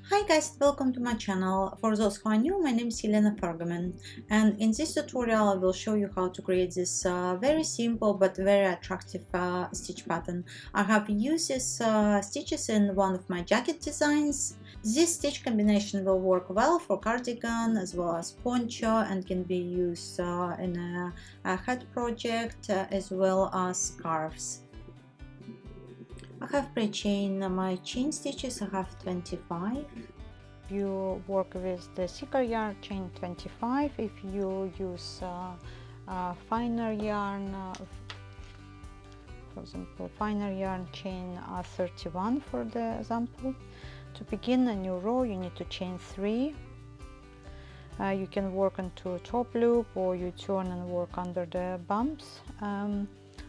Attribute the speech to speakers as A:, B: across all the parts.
A: Hi guys, welcome to my channel. For those who are new, my name is Elena Fergaman, and in this tutorial I will show you how to create this very simple but very attractive stitch pattern. I have used these stitches in one of my jacket designs. This stitch combination will work well for cardigan as well as poncho and can be used in a hat project as well as scarves. I have pre-chained my chain stitches. I have 25.
B: If you work with the thicker yarn, chain 25. If you use finer yarn, for example, finer yarn, chain 31 for the example. To begin a new row, you need to chain 3. You can work into top loop, or you turn and work under the bumps.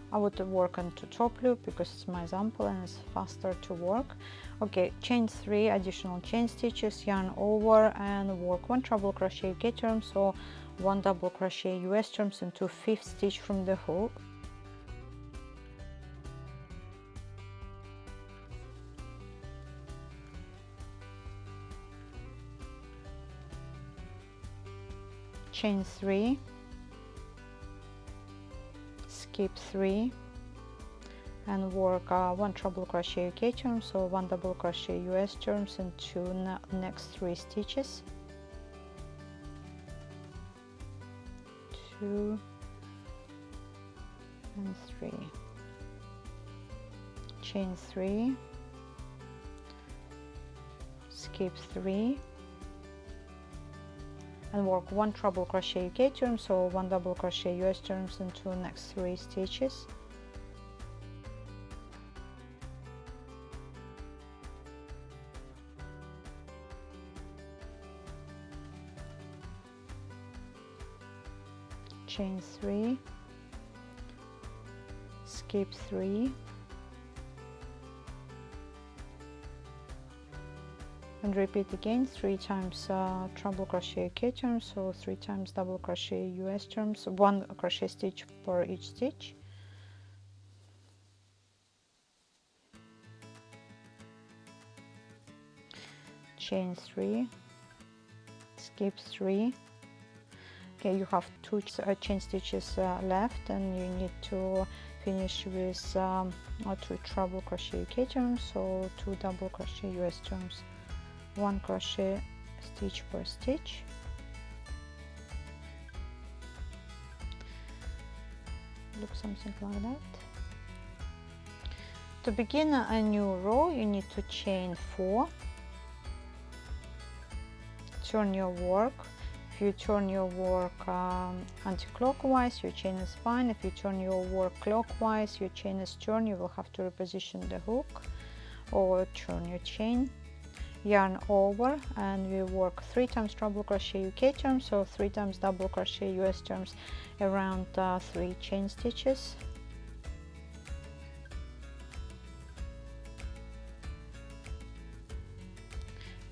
B: I would work into top loop because it's my example and it's faster to work. Okay, chain 3 additional chain stitches, yarn over, and work 1 treble crochet UK turn, so 1 double crochet US turns into 5th stitch from the hook. Chain 3, skip 3, and work 1 treble crochet UK turn, so 1 double crochet US turns into next 3 stitches. 2 and 3, chain 3, skip 3, and work 1 treble crochet UK turn, so 1 double crochet US turns into next 3 stitches. Chain 3, skip 3, and repeat again 3 times treble crochet UK turn, so 3 times double crochet US turns, 1 crochet stitch per each stitch. Chain 3, skip 3. Okay, you have 2 chain stitches left, and you need to finish with 2 treble crochet UK turns, so 2 double crochet US turns, 1 crochet stitch per stitch. Looks something like that. To begin a new row, you need to chain 4, turn your work. If you turn your work anti-clockwise, your chain is fine. If you turn your work clockwise, your chain is turned. You will have to reposition the hook or turn your chain. Yarn over, and we work 3 times treble crochet UK turns, so 3 times double crochet US turns around 3 chain stitches.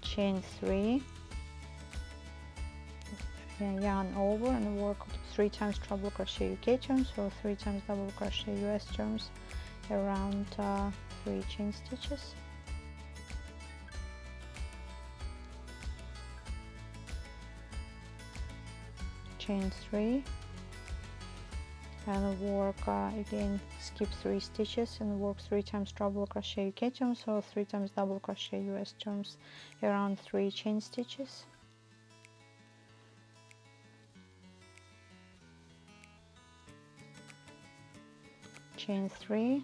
B: Chain 3, yarn over, and work 3 times treble crochet UK turns, so 3 times double crochet US turns around 3 chain stitches. Chain 3, and work again, skip 3 stitches and work 3 times treble crochet UK turns, so 3 times double crochet US turns around 3 chain stitches. Chain 3,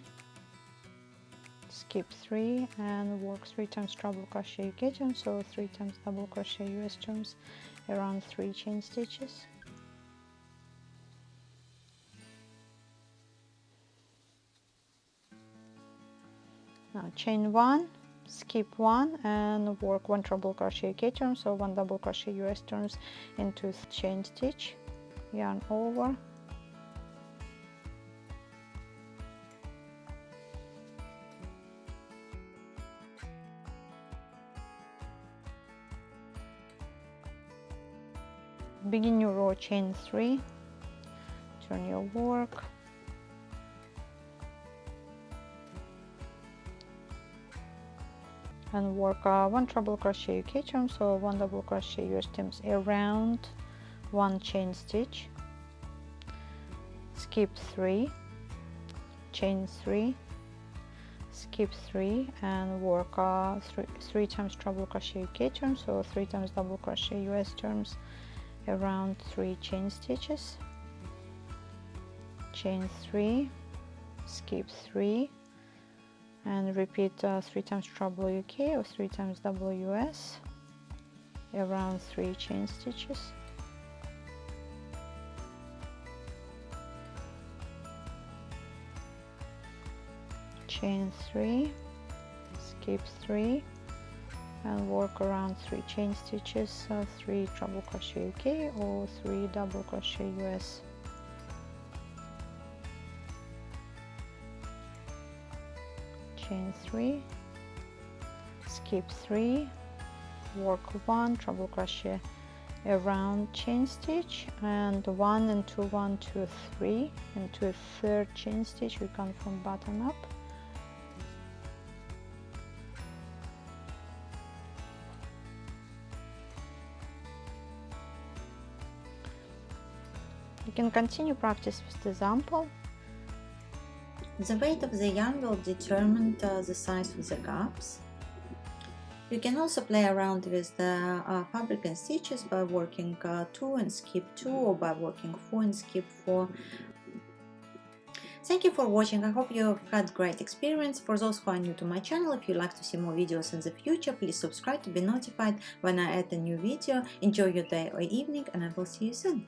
B: skip 3, and work 3 times treble crochet UK turns, so 3 times double crochet US turns around 3 chain stitches. Now chain 1, skip 1, and work 1 treble crochet UK turn, so 1 double crochet US turns into chain stitch, yarn over, begin your row, chain 3, turn your work, and work 1 treble crochet UK charm, so 1 double crochet US stems around 1 chain stitch, skip 3, chain 3, skip 3, and work 3 times treble crochet UK charm, so 3 times double crochet US charms around 3 chain stitches, chain 3, skip 3, and repeat 3 times treble UK or 3 times double US around 3 chain stitches, chain 3, skip 3, and work around 3 chain stitches, 3 treble crochet UK or 3 double crochet US. Chain 3, skip 3, work 1 treble crochet around chain stitch, and 1 into 1 to 3 into a 3rd chain stitch we come from bottom up. You can continue practice with the example.
A: The weight of the yarn will determine the size of the gaps. You can also play around with the fabric and stitches by working 2 and skip 2, or by working 4 and skip 4. Thank you for watching. I hope you've had great experience. For those who are new to my channel, if you'd like to see more videos in the future, please subscribe to be notified when I add a new video. Enjoy your day or evening, and I will see you soon.